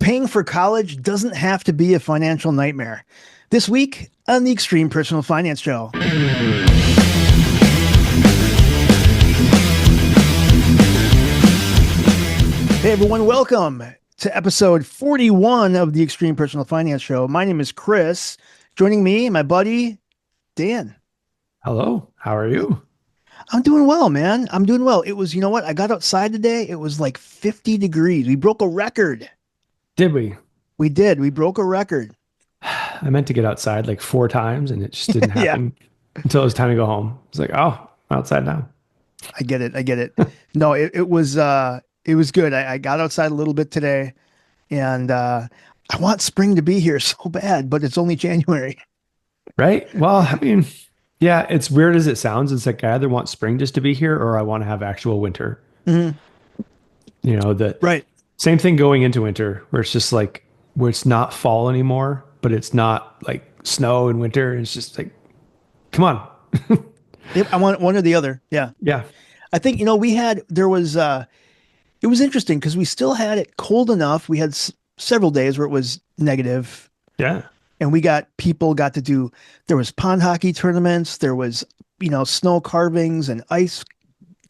Paying for college doesn't have to be a financial nightmare. This week on the Extreme Personal Finance Show. Hey everyone, welcome to episode 41 of the Extreme Personal Finance Show. My name is Chris. Joining me, my buddy, Dan. Hello, how are you? I'm doing well, man. I'm doing well. It was, you know what? I got outside today. It was like 50 degrees. We broke a record. Did we? We did. We broke a record. I meant to get outside like 4 times and it just didn't Yeah, happen until it was time to go home. It's like, oh, I'm outside now. I get it. I get it. No, it was good. I got outside a little bit today and I want spring to be here so bad, but it's only January. Right? Well, I mean, yeah, it's weird as it sounds. It's like I either want spring just to be here or I want to have actual winter. Mhm. The Right. same thing going into winter where it's just like where it's not fall anymore, but it's not like snow in winter. It's just like, come on. Yep, I want one or the other. Yeah. Yeah. I think, it was interesting because we still had it cold enough. We had several days where it was negative, Yeah. and people got to do, there was pond hockey tournaments, there was, snow carvings and ice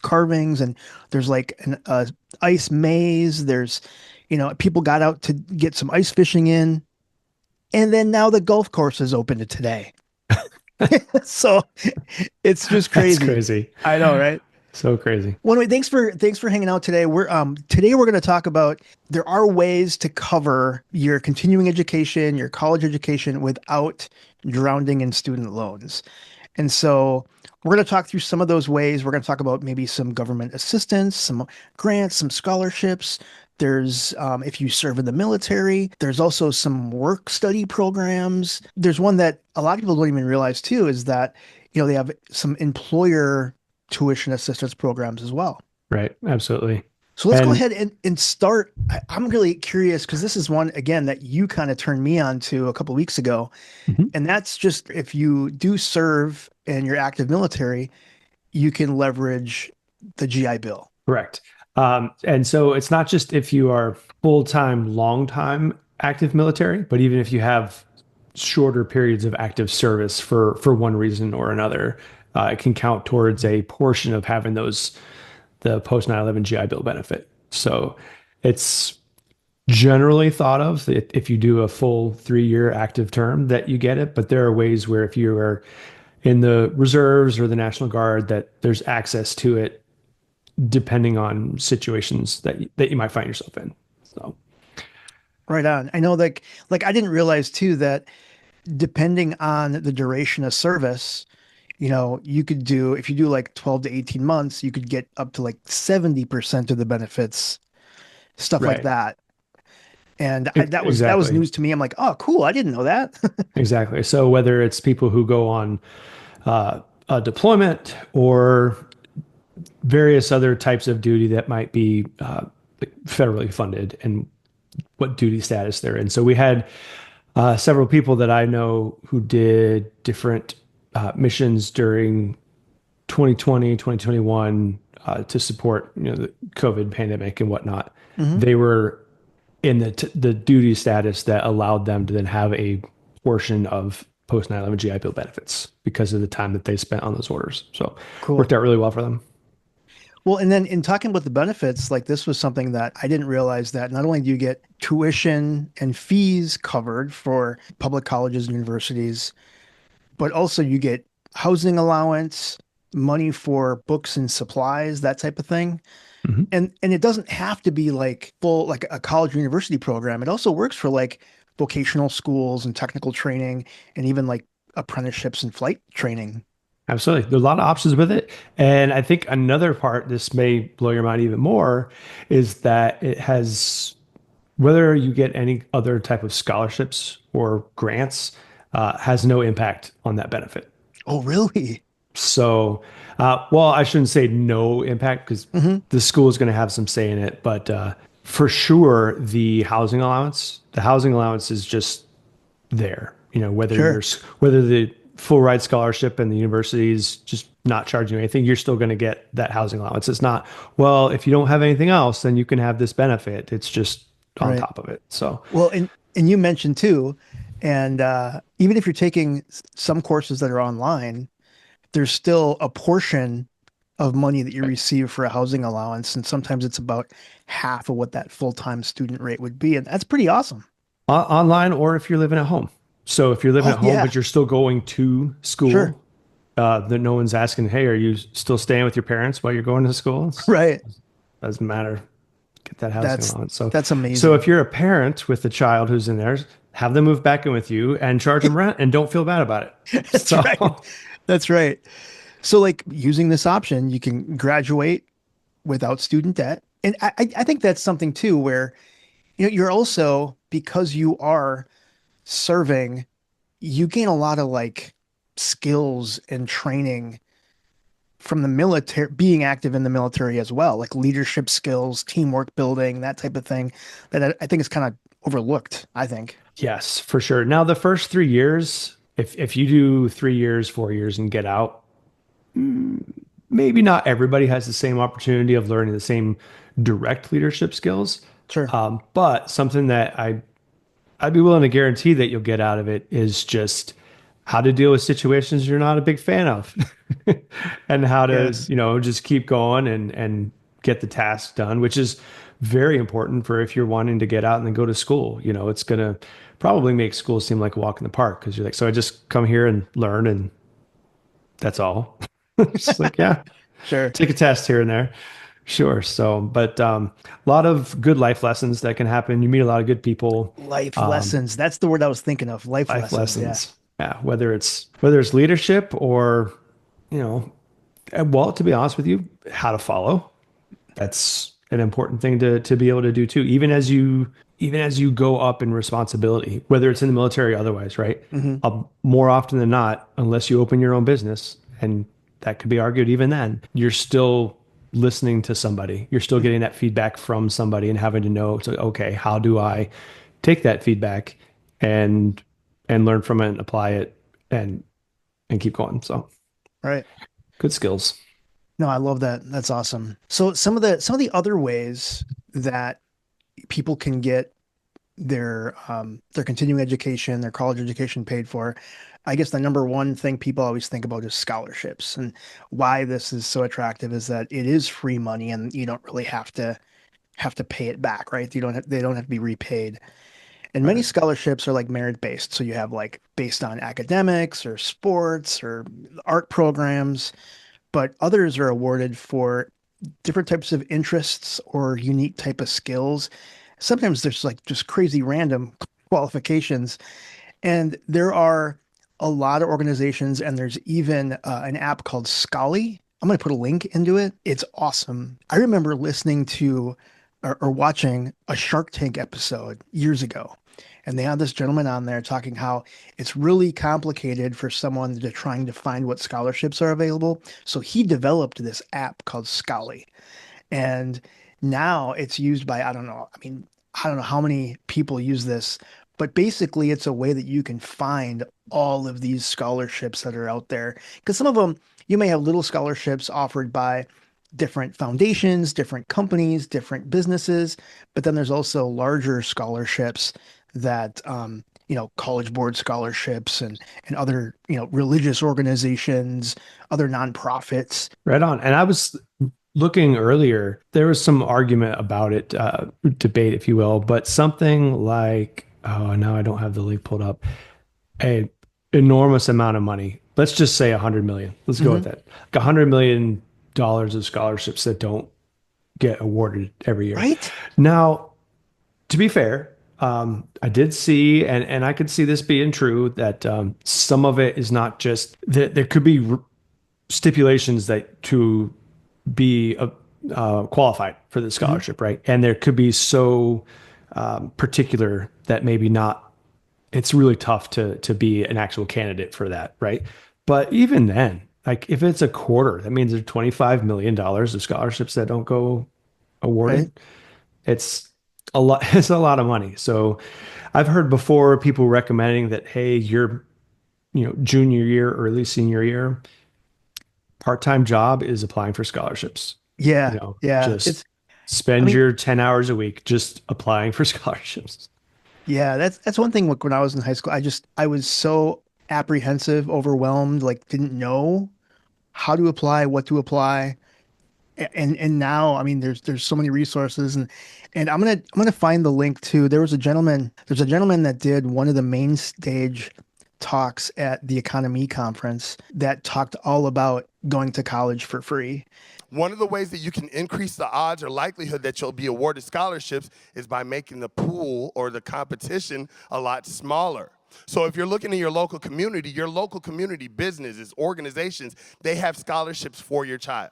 carvings, and there's like an ice maze. There's, people got out to get some ice fishing in. And then now the golf course is open to today. So it's just That's crazy. crazy. I know, right? So crazy. Well, anyway, thanks for hanging out today. Today we're going to talk about there are ways to cover your continuing education, your college education without drowning in student loans. And so we're going to talk through some of those ways. We're going to talk about maybe some government assistance, some grants, some scholarships. There's, if you serve in the military, there's also some work study programs. There's one that a lot of people don't even realize too, is that, they have some employer tuition assistance programs as well. Right. Absolutely. So let's go And ahead and start. I'm really curious because this is one, again, that you kind of turned me on to a couple of weeks ago. mhm. And that's just if you do serve in your active military, you can leverage the GI Bill. Correct. And so it's not just if you are full-time, long-time active military, but even if you have shorter periods of active service for one reason or another, it can count towards a portion of having the post 9/11 GI Bill benefit. So it's generally thought of that if you do a full 3-year active term that you get it, but there are ways where if you are in the reserves or the National Guard that there's access to it depending on situations that you might find yourself in. So, Right on. I know, like I didn't realize too that depending on the duration of service, you could do, if you do like 12 to 18 months, you could get up to like 70% of the benefits, stuff like right. that. And that was Exactly. news to me. I'm like, oh, cool. I didn't know that. Exactly. So whether it's people who go on a deployment or various other types of duty that might be federally funded and what duty status they're in. So we had several people that I know who did different missions during 2020, 2021 to support the COVID pandemic and whatnot. Hmm. They were in the duty status that allowed them to then have a portion of post 9/11 GI Bill benefits because of the time that they spent on those orders. So Cool. worked out really well for them. Well, and then in talking about the benefits, like this was something that I didn't realize that not only do you get tuition and fees covered for public colleges and universities, but also you get housing allowance, money for books and supplies, that type of thing. Mhm. And it doesn't have to be like full like a college or university program. It also works for like vocational schools and technical training and even like apprenticeships and flight training. Absolutely. There's a lot of options with it. And I think another part, this may blow your mind even more, is that it has, whether you get any other type of scholarships or grants, has no impact on that benefit. Oh, really? So, well, I shouldn't say no impact because Hmm. the school is going to have some say in it, but for sure, the housing allowance is just there. Sure. Whether the full ride scholarship and the university is just not charging you anything, you're still going to get that housing allowance. It's not, well, if you don't have anything else, then you can have this benefit. It's just on Right. top of it. So Well, and you mentioned too, and even if you're taking some courses that are online, there's still a portion of money that you receive for a housing allowance, and sometimes it's about half of what that full-time student rate would be, and that's pretty awesome. online, or if you're living at home. So if you're living Oh at home, yeah, but you're still going to sure. school, that no one's asking, hey, are you still staying with your parents while you're going to school? Right. Doesn't matter. Get that housing That's allowance. that's So if amazing. you're a parent with a child who's in there, have them move back in with you and charge them rent and don't feel bad about it. That's right. So That's right. So like using this option, you can graduate without student debt. And I think that's something too where you're also because you are serving, you gain a lot of like skills and training from the military, being active in the military as well, like leadership skills, teamwork building, that type of thing that I think is kind of overlooked, I think. yes, for sure. Now the first 3 years, if you do 3 years, 4 years and get out, maybe not everybody has the same opportunity of learning the same direct leadership skills. Sure. But something that I'd be willing to guarantee that you'll get out of it is just how to deal with situations you're not a big fan of and how to, Yes. just keep going and get the task done, which is very important for if you're wanting to get out and then go to school. It's going to probably make school seem like a walk in the park because you're like, so I just come here and learn and that's all. It's like, yeah, Sure. take a test here and there. Sure. So, but a lot of good life lessons that can happen. You meet a lot of good people. Life Um, lessons. That's the word I was thinking of. Life life lessons. Yeah. lessons. Yeah, whether it's leadership or you know, well, to be honest with you, how to follow. That's an important thing to be able to do too. Even as you go up in responsibility, whether it's in the military or otherwise, right? Hmm. More often than not, unless you open your own business, and that could be argued even then, you're still listening to somebody. You're still getting that feedback from somebody and having to know, so, okay, how do I take that feedback and learn from it and apply it and keep going. So Right. good skills. No, I love that. That's awesome. So some of the other ways that people can get their continuing education, their college education paid for. I guess the number one thing people always think about is scholarships. And why this is so attractive is that it is free money and you don't really have to pay it back, right? They don't have to be repaid. And many Right. scholarships are like merit based. So you have like based on academics or sports or art programs, but others are awarded for different types of interests or unique type of skills. Sometimes there's like just crazy random qualifications. And there are a lot of organizations, and there's even an app called Scholly. I'm going to put a link into it. It's awesome. I remember listening to or watching a Shark Tank episode years ago. And they had this gentleman on there talking how it's really complicated for someone to trying to find what scholarships are available. So he developed this app called Scholly. And now it's used by, I don't know, I mean, I don't know how many people use this, but basically it's a way that you can find all of these scholarships that are out there. Because some of them, you may have little scholarships offered by different foundations, different companies, different businesses, but then there's also larger scholarships that, college board scholarships and other, religious organizations, other nonprofits. Right on. And I was looking earlier, there was some argument about it, debate, if you will, but something like, oh, now I don't have the link pulled up, a enormous amount of money. Let's just say 100 million. Let's go with Mhm. that. Like $100 million of scholarships that don't get awarded every year. Right? Now, to be fair, I did see, and I could see this being true, that some of it is not just that there could be stipulations that to be qualified for the Mhm. scholarship, right? And there could be so particular that maybe not. It's really tough to be an actual candidate for that, right? But even then, like if it's a quarter, that means there's $25 million of scholarships that don't go Right? awarded. It's a lot. It's a lot of money. So I've heard before people recommending that, hey, your junior year, early senior year, part-time job is applying for scholarships. Yeah. Yeah. Just I Spend mean, your 10 hours a week just applying for scholarships. yeah, that's one thing. Like when I was in high school, I was so apprehensive, overwhelmed, like didn't know how to apply, what to apply. And now, I mean, there's so many resources, and I'm gonna find the link to. There's a gentleman that did one of the main stage talks at the Econome conference that talked all about going to college for free. One of the ways that you can increase the odds or likelihood that you'll be awarded scholarships is by making the pool or the competition a lot smaller. So if you're looking in your local community businesses, organizations, they have scholarships for your child.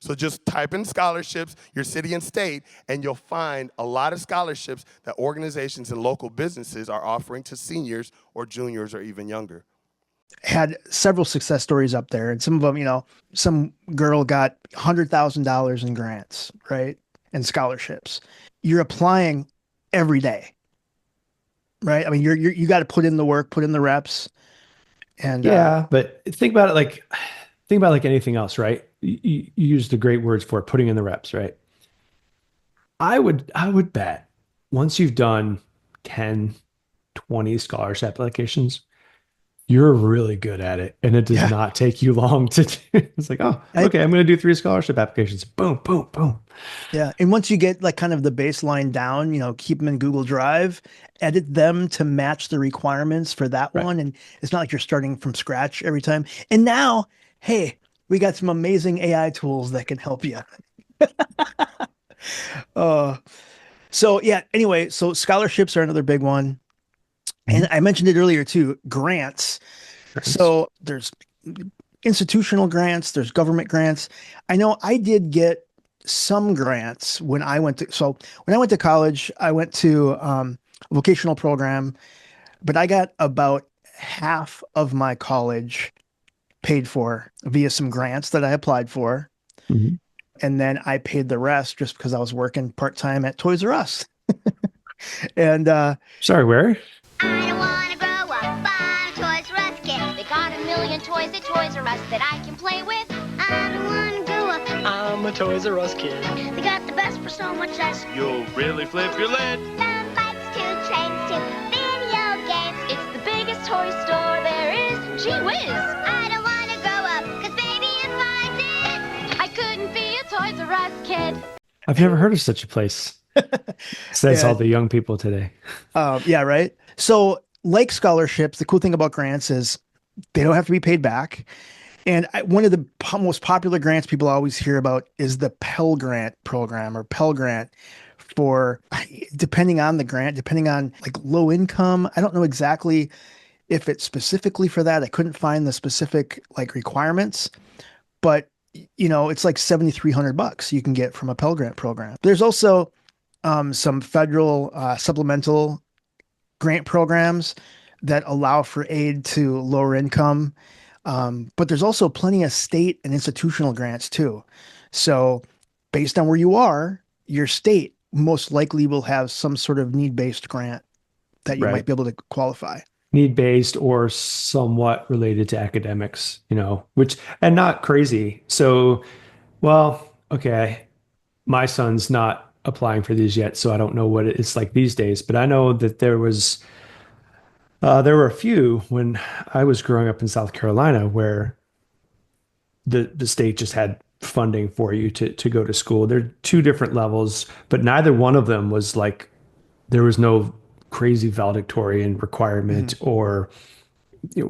So just type in scholarships, your city and state, and you'll find a lot of scholarships that organizations and local businesses are offering to seniors or juniors or even younger. Had several success stories up there, and some of them, some girl got $100,000 in grants, right, and scholarships. You're applying every day, right? I mean, you got to put in the work, put in the reps, and Yeah, but think about like anything else, right? You use the great words for it, putting in the reps, right? I would bet once you've done 10, 20 scholarship applications, you're really good at it. And it does yeah, not take you long to do. It's like, oh, I, okay, I'm going to do 3 scholarship applications. Boom, boom, boom. yeah. And once you get like kind of the baseline down, keep them in Google Drive, edit them to match the requirements for that Right. one, and it's not like you're starting from scratch every time. And now, hey, we got some amazing AI tools that can help you. Uh, so yeah, anyway, so scholarships are another big one. And Mhm. I mentioned it earlier too, grants. Grants. So there's institutional grants, there's government grants. I know I did get some grants when I went to college, I went to a vocational program, but I got about half of my college paid for via some grants that I applied for. Mhm. And then I paid the rest just because I was working part-time at Toys R Us. And Sorry, where? I don't wanna grow up. I'm a Toys R Us kid. They got a million toys at Toys R Us that I can play with. I don't wanna grow up. I'm a Toys R Us kid. They got the best for so much less. You'll really flip your lid. Some bikes too, trains too, video games. It's the biggest toy store there is. Gee whiz. I don't wanna grow up, 'cause baby, if I did, I couldn't be a Toys R Us kid. I've never heard of such a place. Says yeah, all the young people today. yeah, right. So, like scholarships, the cool thing about grants is they don't have to be paid back. And one of the most popular grants people always hear about is the Pell Grant program or Pell Grant for, depending on the grant, depending on like low income. I don't know exactly if it's specifically for that. I couldn't find the specific like requirements, but it's like $7,300 you can get from a Pell Grant program. There's also some federal supplemental grant programs that allow for aid to lower income. But there's also plenty of state and institutional grants too. So based on where you are, your state most likely will have some sort of need-based grant that you might Right. be able to qualify. Need based or somewhat related to academics, which, and not crazy. So, well, okay, my son's not applying for these yet, so I don't know what it's like these days, but I know that there were a few when I was growing up in South Carolina where the state just had funding for you to go to school. There are 2 different levels, but neither one of them was like there was no crazy valedictorian requirement Mhm. or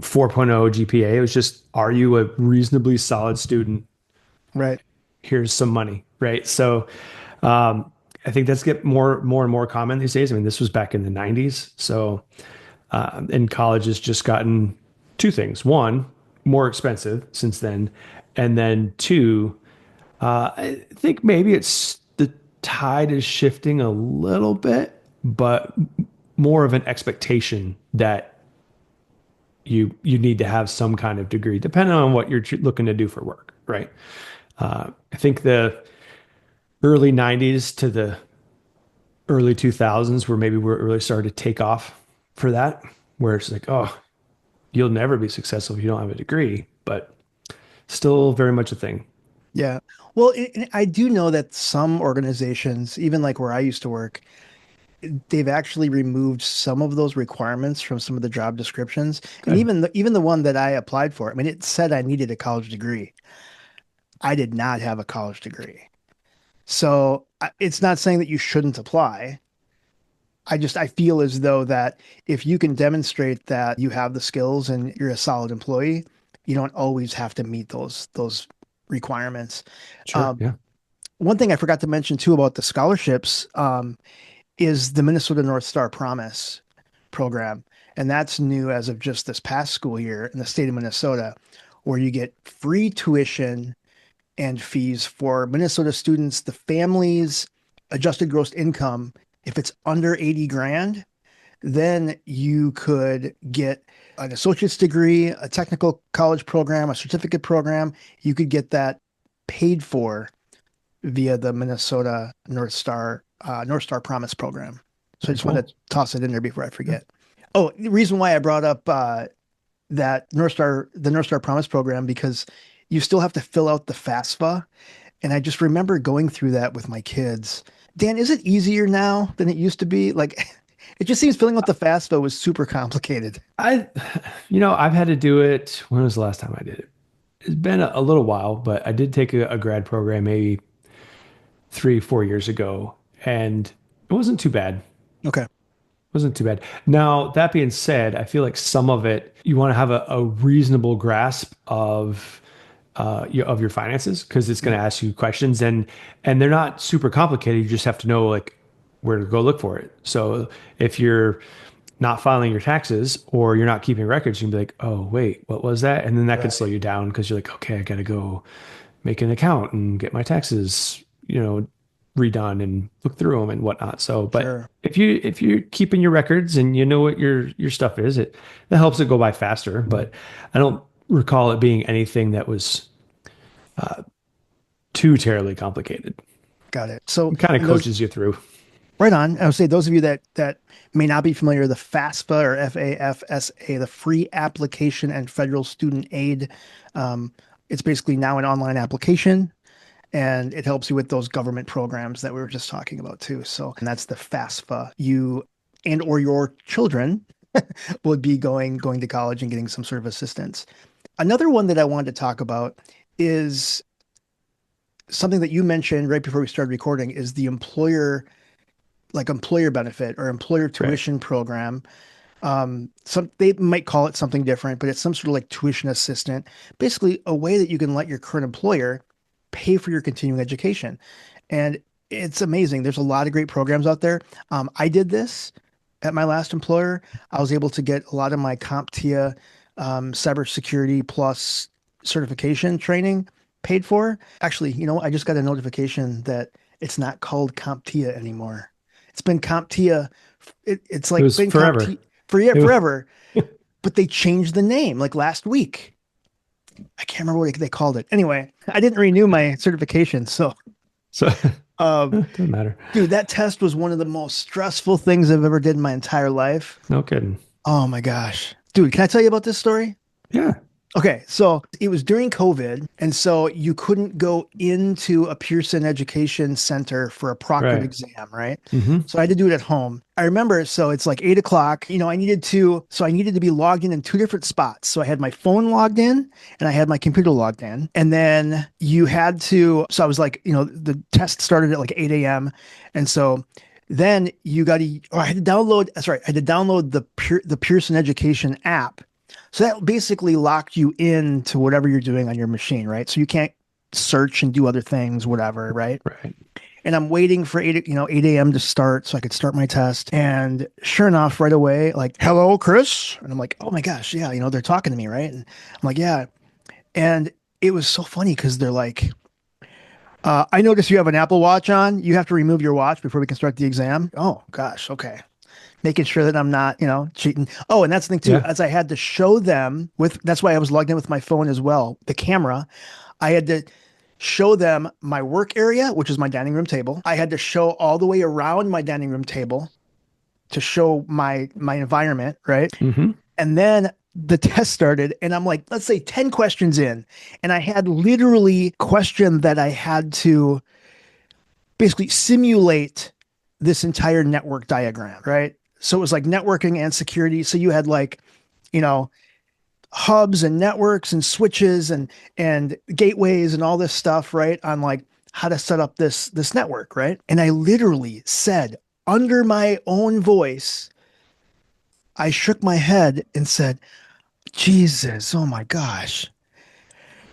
4.0 GPA. It was just, are you a reasonably solid student? Right. Here's some money, right? So um, I think that's get more and more common these days. I mean, this was back in the 90s. So and college has just gotten 2 things. One, more expensive since then. And then two, I think maybe it's the tide is shifting a little bit, but more of an expectation that you need to have some kind of degree, depending on what you're looking to do for work, right? I think the early 90s to the early 2000s were maybe where it really started to take off for that, where it's like, oh, you'll never be successful if you don't have a degree, but still very much a thing. Yeah. Well, I do know that some organizations, even like where I used to work, they've actually removed some of those requirements from some of the job descriptions. And Good. even the one that I applied for, I mean, it said I needed a college degree. I did not have a college degree. So it's not saying that you shouldn't apply. I feel as though that if you can demonstrate that you have the skills and you're a solid employee, you don't always have to meet those requirements. Sure. Um, Yeah. one thing I forgot to mention too about the scholarships is the Minnesota North Star Promise program, and that's new as of just this past school year in the state of Minnesota, where you get free tuition and fees for Minnesota students. The family's adjusted gross income, if it's under 80 grand, then you could get an associate's degree, a technical college program, a certificate program. You could get that paid for via the Minnesota North Star Promise program. So I Very just wanted cool. to toss it in there before I forget. Oh, the reason why I brought up the North Star Promise program, because you still have to fill out the FAFSA, and I just remember going through that with my kids. Dan, is it easier now than it used to be? Like, it just seems filling out the FAFSA was super complicated. I've had to do it. When was the last time I did it? It's been a little while, but I did take a grad program maybe 3, 4 years ago, and it wasn't too bad. Okay, Wasn't too bad. Now, that being said, I feel like some of it you want to have a reasonable grasp of your finances, because it's going to ask you questions, and they're not super complicated. You just have to know like where to go look for it. So if you're not filing your taxes or you're not keeping records, you can be like, oh wait, what was that? And then that could slow you down, because you're like, okay, I got to go make an account and get my taxes, redone and look through them and whatnot. So, but sure. if you're keeping your records and you know what your stuff is, that helps it go by faster. But I don't recall it being anything that was too terribly complicated. Got it. So It kind of and those coaches you through. right on. I would say those of you that may not be familiar, the FAFSA or FAFSA, the Free Application and Federal Student Aid, it's basically now an online application, and it helps you with those government programs that we were just talking about too. So, and that's the FAFSA. You and or your children would be going to college and getting some sort of assistance. Another one that I wanted to talk about is something that you mentioned right before we started recording, is the employer benefit or employer tuition program. Some they might call it something different, but it's some sort of like tuition assistant, basically a way that you can let your current employer pay for your continuing education. And it's amazing. There's a lot of great programs out there. I did this at my last employer. I was able to get a lot of my CompTIA cybersecurity plus certification training paid for. Actually, I just got a notification that it's not called CompTIA anymore. It's been CompTIA. It's like It was been forever. CompTIA It was- forever, but they changed the name like last week. I can't remember what they called it. Anyway, I didn't renew my certification. So, So um, it doesn't matter. dude, that test was one of the most stressful things I've ever did in my entire life. No kidding. Oh my gosh. Dude, can I tell you about this story? Yeah. Okay, so it was during COVID, and so you couldn't go into a Pearson Education Center for a proctored Right. exam, right? Mm-hmm. So I had to do it at home. I remember, so it's like 8 o'clock. I needed to be logged in two different spots. So I had my phone logged in and I had my computer logged in. And then so I was like, the test started at like 8 a.m. And so then I had to download the Pearson Education app. So that basically locked you in to whatever you're doing on your machine, right? So you can't search and do other things, whatever, right? Right. And I'm waiting for 8 a.m. to start so I could start my test. And sure enough, right away, like, hello, Chris. And I'm like, oh my gosh, yeah, they're talking to me, right? And I'm like, yeah. And it was so funny because they're like, I noticed you have an Apple Watch on. You have to remove your watch before we can start the exam. Oh gosh, okay. Making sure that I'm not, cheating. Oh, and that's the thing too, Yeah. as I had to show them that's why I was logged in with my phone as well, the camera. I had to show them my work area, which is my dining room table. I had to show all the way around my dining room table to show my environment, right? Mm-hmm. And then the test started, and I'm like, let's say 10 questions in, and I had literally question that I had to basically simulate this entire network diagram, right? So it was like networking and security. So you had like, you know, hubs and networks and switches and gateways and all this stuff, right? On like how to set up this network, right? And I literally said under my own voice, I shook my head and said, Jesus, oh my gosh.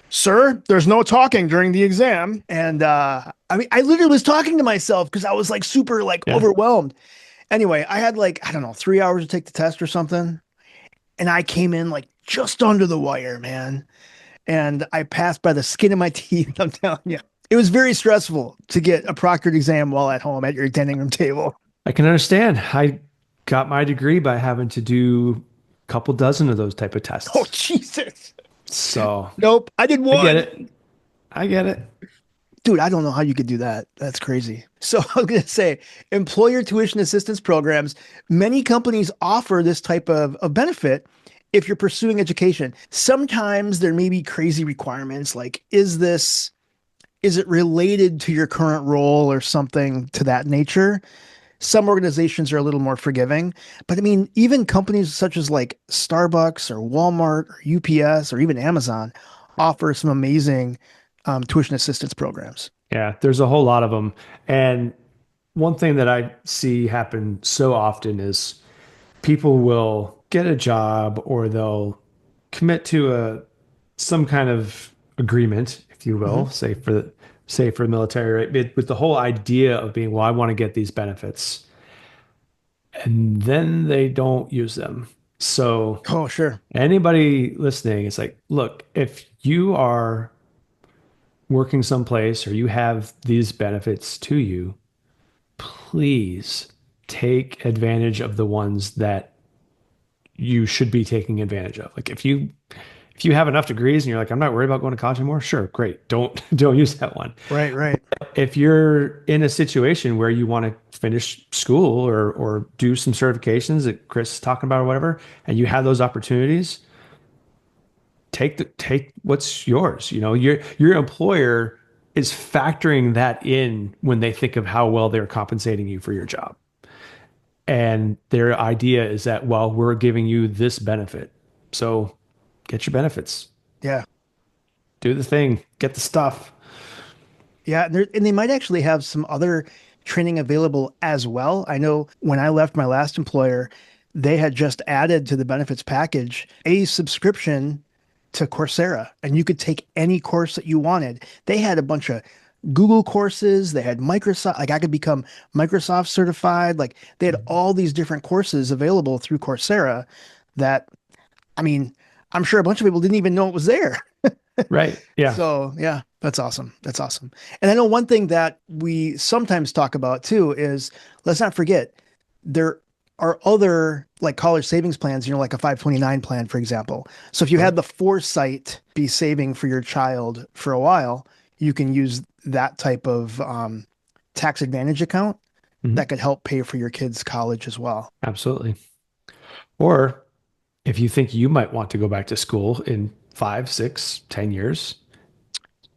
Sir, there's no talking during the exam. And I mean, I literally was talking to myself because I was like super like Yeah. overwhelmed. Anyway, I had like, I don't know, 3 hours to take the test or something. And I came in like just under the wire, man. And I passed by the skin of my teeth. I'm telling you, it was very stressful to get a proctored exam while at home at your dining room table. I can understand. I got my degree by having to do a couple dozen of those type of tests. Oh, Jesus. So Nope. I did one. I get it. I get it. Dude, I don't know how you could do that. That's crazy. So I was going to say, employer tuition assistance programs, many companies offer this type of benefit if you're pursuing education. Sometimes there may be crazy requirements like, is it related to your current role or something to that nature? Some organizations are a little more forgiving, but I mean, even companies such as like Starbucks or Walmart or UPS or even Amazon offer some amazing tuition assistance programs. Yeah, there's a whole lot of them. And one thing that I see happen so often is people will get a job or they'll commit to some kind of agreement, if you will, say for the military, right? With the whole idea of being, well, I want to get these benefits. And then they don't use them. So Oh, sure. anybody listening, it's like, look, if you are working someplace or you have these benefits to you, please take advantage of the ones that you should be taking advantage of. Like if you have enough degrees and you're like, I'm not worried about going to college anymore, sure, great. Don't use that one. Right, right. If you're in a situation where you want to finish school or do some certifications that Chris is talking about or whatever, and you have those opportunities, take what's yours. You know, your employer is factoring that in when they think of how well they're compensating you for your job. And their idea is that, well, we're giving you this benefit. So get your benefits. Yeah. Do the thing. Get the stuff. Yeah, and they might actually have some other training available as well. I know when I left my last employer, they had just added to the benefits package a subscription to Coursera, and you could take any course that you wanted. They had a bunch of Google courses, they had Microsoft, like I could become Microsoft certified. Like they had all these different courses available through Coursera that, I mean, I'm sure a bunch of people didn't even know it was there. Right. Yeah. So yeah, that's awesome. That's awesome. And I know one thing that we sometimes talk about too is, let's not forget, there are other like college savings plans, like a 529 plan, for example. So if you had the foresight be saving for your child for a while, you can use that type of tax advantage account that could help pay for your kids' college as well. Absolutely. Or if you think you might want to go back to school in 5, 6, 10 years,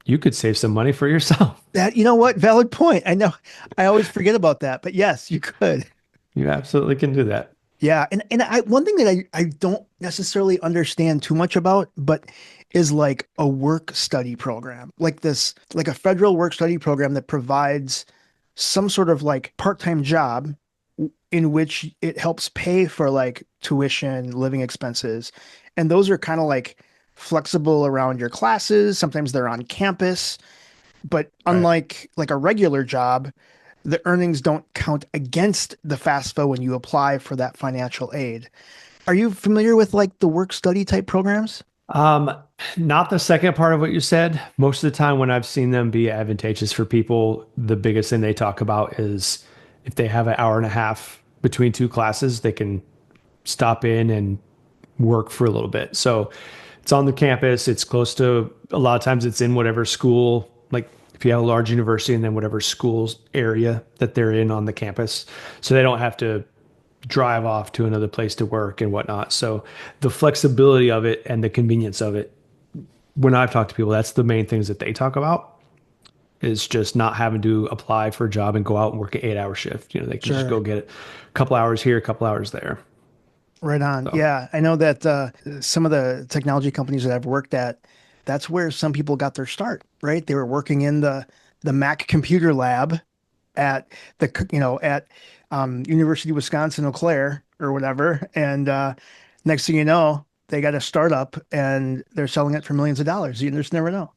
you could save some money for yourself. That, you know what? Valid point. I know I always forget about that, but yes, you could. You absolutely can do that. Yeah. And one thing that I don't necessarily understand too much about, but is like a work study program, like a federal work study program that provides some sort of like part-time job in which it helps pay for like tuition, living expenses. And those are kind of like flexible around your classes. Sometimes they're on campus, but unlike like a regular job, the earnings don't count against the FAFSA when you apply for that financial aid. Are you familiar with like the work study type programs? Not the second part of what you said. Most of the time when I've seen them be advantageous for people, the biggest thing they talk about is if they have an hour and a half between two classes, they can stop in and work for a little bit. So it's on the campus. It's close to, a lot of times it's in whatever school, like if you have a large university and then whatever school's area that they're in on the campus. So they don't have to drive off to another place to work and whatnot. So the flexibility of it and the convenience of it, when I've talked to people, that's the main things that they talk about, is just not having to apply for a job and go out and work an 8-hour shift. They can just go get it a couple hours here, a couple hours there. Right on. So. Yeah. I know that some of the technology companies that I've worked at, that's where some people got their start, right? They were working in the Mac computer lab at University of Wisconsin, Eau Claire or whatever. And next thing you know, they got a startup and they're selling it for millions of dollars. You just never know.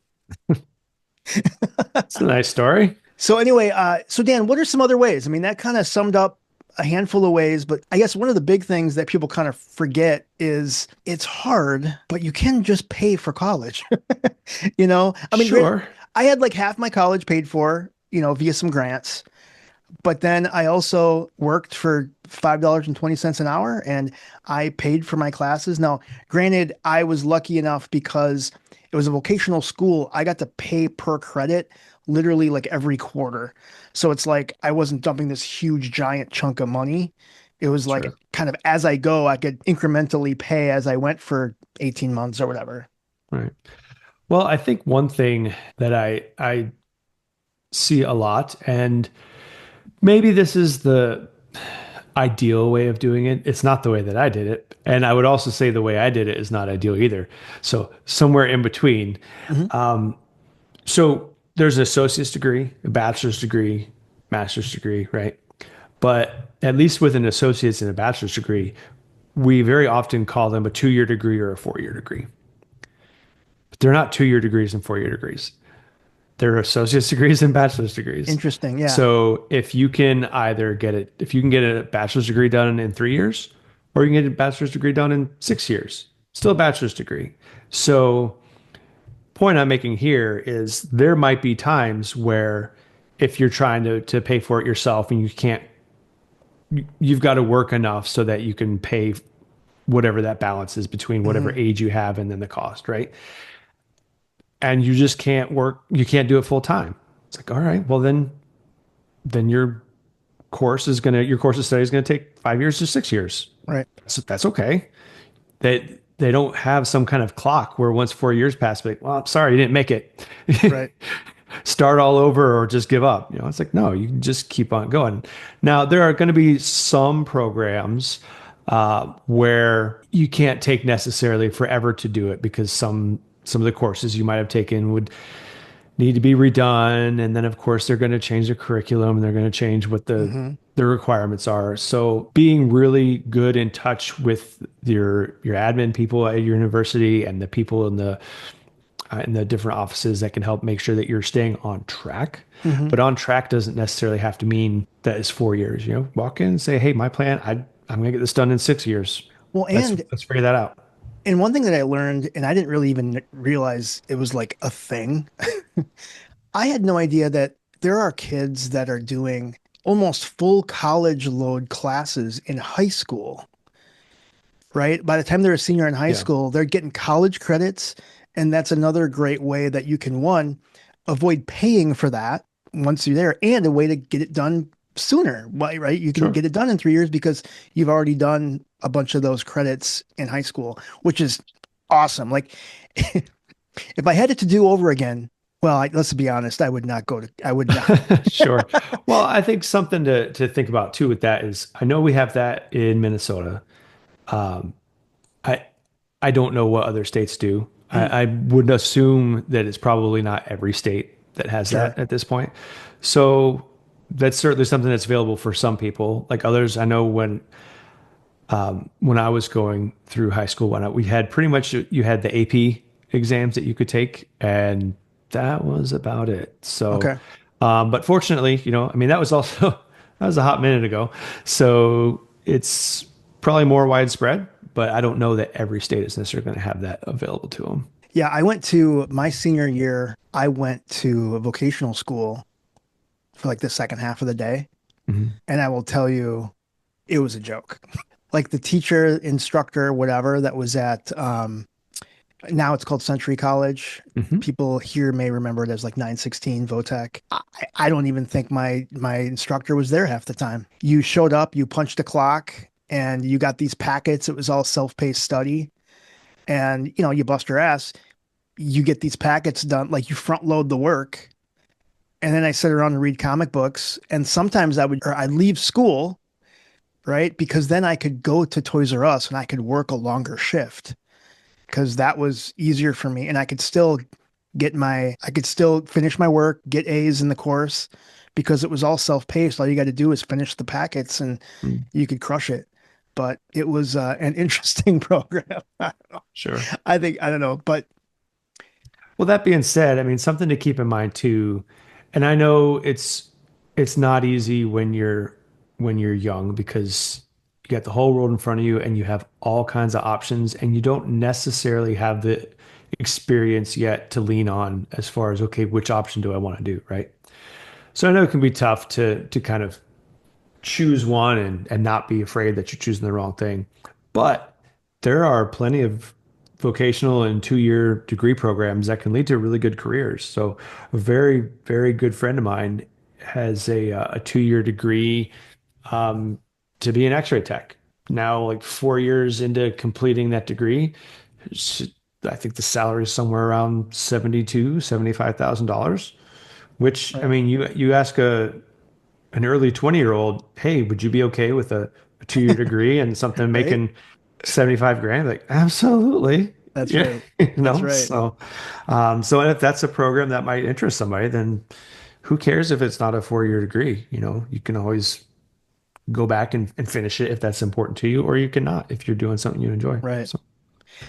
It's a nice story. So anyway, so Dan, what are some other ways? I mean, that kind of summed up a handful of ways, but I guess one of the big things that people kind of forget is it's hard, but you can just pay for college. I mean, Sure. I had like half my college paid for, via some grants, but then I also worked for $5.20 an hour and I paid for my classes. Now, granted, I was lucky enough because it was a vocational school. I got to pay per credit literally like every quarter. So it's like I wasn't dumping this huge giant chunk of money. It was like kind of as I go, I could incrementally pay as I went for 18 months or whatever. Right. Well, I think one thing that I see a lot, and maybe this is the ideal way of doing it. It's not the way that I did it. And I would also say the way I did it is not ideal either. So somewhere in between. So there's an associate's degree, a bachelor's degree, master's degree, right? But at least with an associate's and a bachelor's degree, we very often call them a 2-year degree or a 4-year degree. But they're not 2-year degrees and 4-year degrees. They're associate's degrees and bachelor's degrees. Interesting. Yeah. So if you can if you can get a bachelor's degree done in 3 years, or you can get a bachelor's degree done in 6 years, still a bachelor's degree. So point I'm making here is there might be times where if you're trying to pay for it yourself and you've got to work enough so that you can pay whatever that balance is between whatever age you have and then the cost, right? And you just can't do it full time. It's like, all right, well then your course of study is going to take 5 years to 6 years. Right. So that's okay. They don't have some kind of clock where once 4 years pass, like, well, I'm sorry, you didn't make it. Right. Start all over or just give up. It's like, no, you can just keep on going. Now, there are going to be some programs where you can't take necessarily forever to do it because some of the courses you might have taken would need to be redone. And then, of course, they're going to change the curriculum and they're going to change what the requirements are. So being really good in touch with your admin people at your university and the people in the different offices that can help make sure that you're staying on track. But on track doesn't necessarily have to mean that it's 4 years. Walk in and say, hey, my plan, I'm going to get this done in 6 years. Well, let's figure that out. And one thing that I learned, and I didn't really even realize it was like a thing. I had no idea that there are kids that are doing almost full college load classes in high school, right? By the time they're a senior in high school, they're getting college credits. And that's another great way that you can, one, avoid paying for that once you're there, and a way to get it done sooner, right? You can get it done in 3 years because you've already done a bunch of those credits in high school, which is awesome. Like if I had it to do over again, well, let's be honest, I would not. Sure. Well, I think something to think about too with that is, I know we have that in Minnesota. I don't know what other states do. I would assume that it's probably not every state that has that at this point. So that's certainly something that's available for some people. Like others, I know when I was going through high school, we had pretty much, you had the AP exams that you could take, and that was about it. So, but fortunately, that was that was a hot minute ago. So it's probably more widespread, but I don't know that every state is necessarily going to have that available to them. Yeah, I went to my senior year, I went to a vocational school for like the second half of the day. And I will tell you, it was a joke. Like the teacher, instructor, whatever that was at, now it's called Century College. People here may remember it as like 916 Votech. I don't even think my instructor was there half the time. You showed up, you punched the clock, and you got these packets. It was all self-paced study. And, you know, you bust your ass, you get these packets done, like you front load the work. And then I sit around and read comic books. And sometimes I'd leave school, right? Because then I could go to Toys R Us and I could work a longer shift because that was easier for me. And I could still finish my work, get A's in the course because it was all self-paced. All you got to do is finish the packets and you could crush it. But it was an interesting program. I don't know. Sure. I don't know, but Well, that being said, I mean, something to keep in mind too, and I know it's not easy when you're young because you got the whole world in front of you and you have all kinds of options and you don't necessarily have the experience yet to lean on as far as, okay, which option do I want to do, right? So I know it can be tough to kind of choose one and not be afraid that you're choosing the wrong thing. But there are plenty of vocational and 2-year degree programs that can lead to really good careers. So a very, very good friend of mine has a 2-year degree to be an X-ray tech. Now, like 4 years into completing that degree, I think the salary is somewhere around $75,000, which I mean, you ask an early 20-year-old, hey, would you be okay with a 2-year degree and something right? making 75 grand? Like, absolutely. That's Yeah. right. You know, That's right. so if that's a program that might interest somebody, then who cares if it's not a 4-year degree? You know, you can always go back and finish it if that's important to you, or you can not if you're doing something you enjoy. Right. So,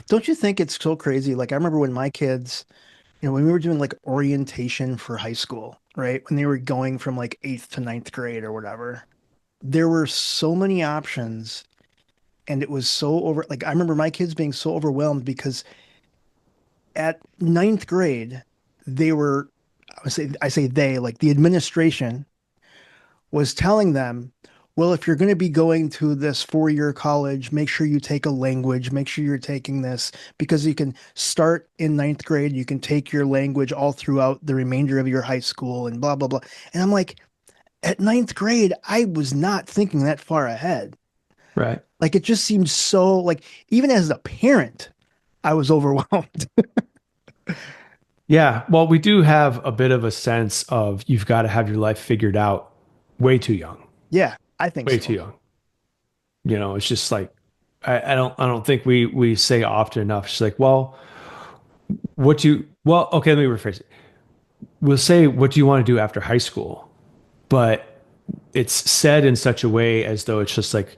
Don't you think it's so crazy? Like I remember when my kids, you know, when we were doing like orientation for high school, right? When they were going from like 8th to ninth grade or whatever, there were so many options and it was so like I remember my kids being so overwhelmed because at ninth grade, they were, I say they, like the administration was telling them, well, if you're going to be going to this 4-year college, make sure you take a language, make sure you're taking this because you can start in ninth grade, you can take your language all throughout the remainder of your high school and blah, blah, blah. And I'm like, at ninth grade, I was not thinking that far ahead. right. Like it just seemed so like, even as a parent, I was overwhelmed. Yeah. Well, we do have a bit of a sense of you've got to have your life figured out way too young, Yeah, I think way so. too young. You know, it's just like, I don't think we say often enough. It's like, well, okay, let me rephrase it. We'll say, what do you want to do after high school? But it's said in such a way as though it's just like,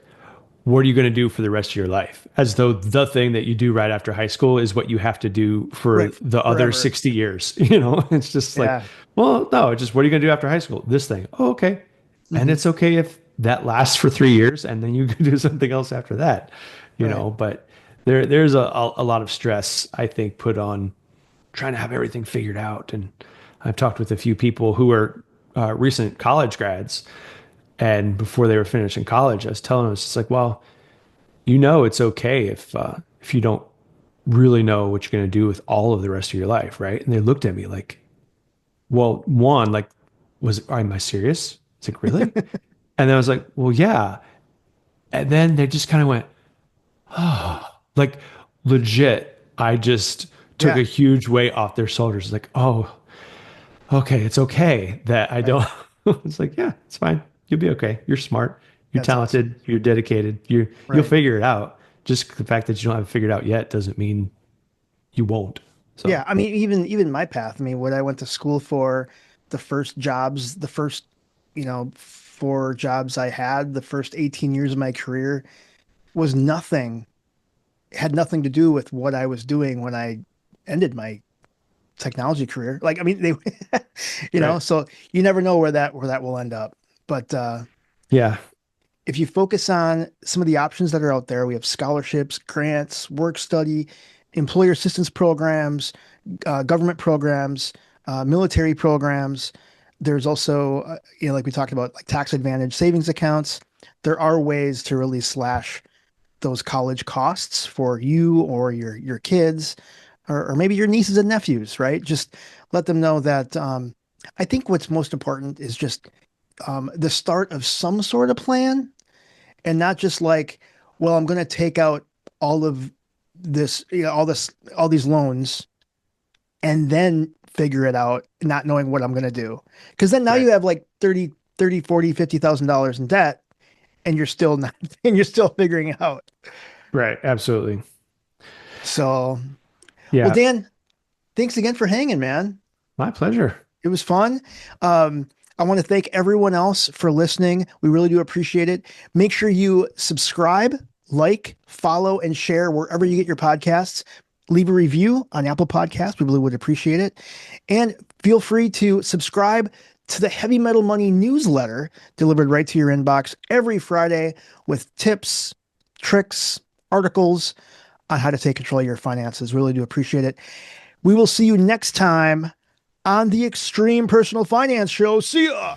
what are you going to do for the rest of your life? As though the thing that you do right after high school is what you have to do for Right, the other forever. 60 years. You know, it's just like, Yeah. well, no, just what are you going to do after high school? This thing. Oh, okay. And Mhm. it's okay if that lasts for 3 years and then you can do something else after that, you Right. know, but there's a lot of stress, I think, put on trying to have everything figured out. And I've talked with a few people who are recent college grads. And before they were finishing college, I was telling them, it's like, well, you know, it's okay if you don't really know what you're going to do with all of the rest of your life, right? And they looked at me like, well, one, like, am I serious? It's like, really? And then I was like, well, yeah. And then they just kind of went, oh, like legit. I just took Yeah. a huge weight off their shoulders. Like, oh, okay, it's okay that I Right. don't. It's like, yeah, it's fine. You'll be okay. You're smart. You're That's awesome. talented. You're dedicated. You'll Right. figure it out. Just the fact that you don't have it figured out yet doesn't mean you won't. So Yeah. I mean, even my path, I mean, what I went to school for, the first, you know, 4 jobs I had, the first 18 years of my career was had nothing to do with what I was doing when I ended my technology career. Like, I mean, they, you know, right. so you never know where that will end up. But Yeah. if you focus on some of the options that are out there, we have scholarships, grants, work study, employer assistance programs, government programs, military programs. There's also, you know, like we talked about, like tax advantage savings accounts. There are ways to really slash those college costs for you or your kids, or maybe your nieces and nephews, right? Just let them know that I think what's most important is just the start of some sort of plan and not just like, well, I'm going to take out all of this, all these loans and then figure it out, not knowing what I'm going to do. Because then now Right. you have like 30, 40, $50,000 in debt and you're still not, and you're still figuring it out. Right. Absolutely. So, Yeah. well, Dan, thanks again for hanging, man. My pleasure. It was fun. I want to thank everyone else for listening. We really do appreciate it. Make sure you subscribe, like, follow, and share wherever you get your podcasts. Leave a review on Apple Podcasts. We really would appreciate it. And feel free to subscribe to the Heavy Metal Money newsletter delivered right to your inbox every Friday with tips, tricks, articles on how to take control of your finances. Really do appreciate it. We will see you next time on the Extreme Personal Finance Show. See ya!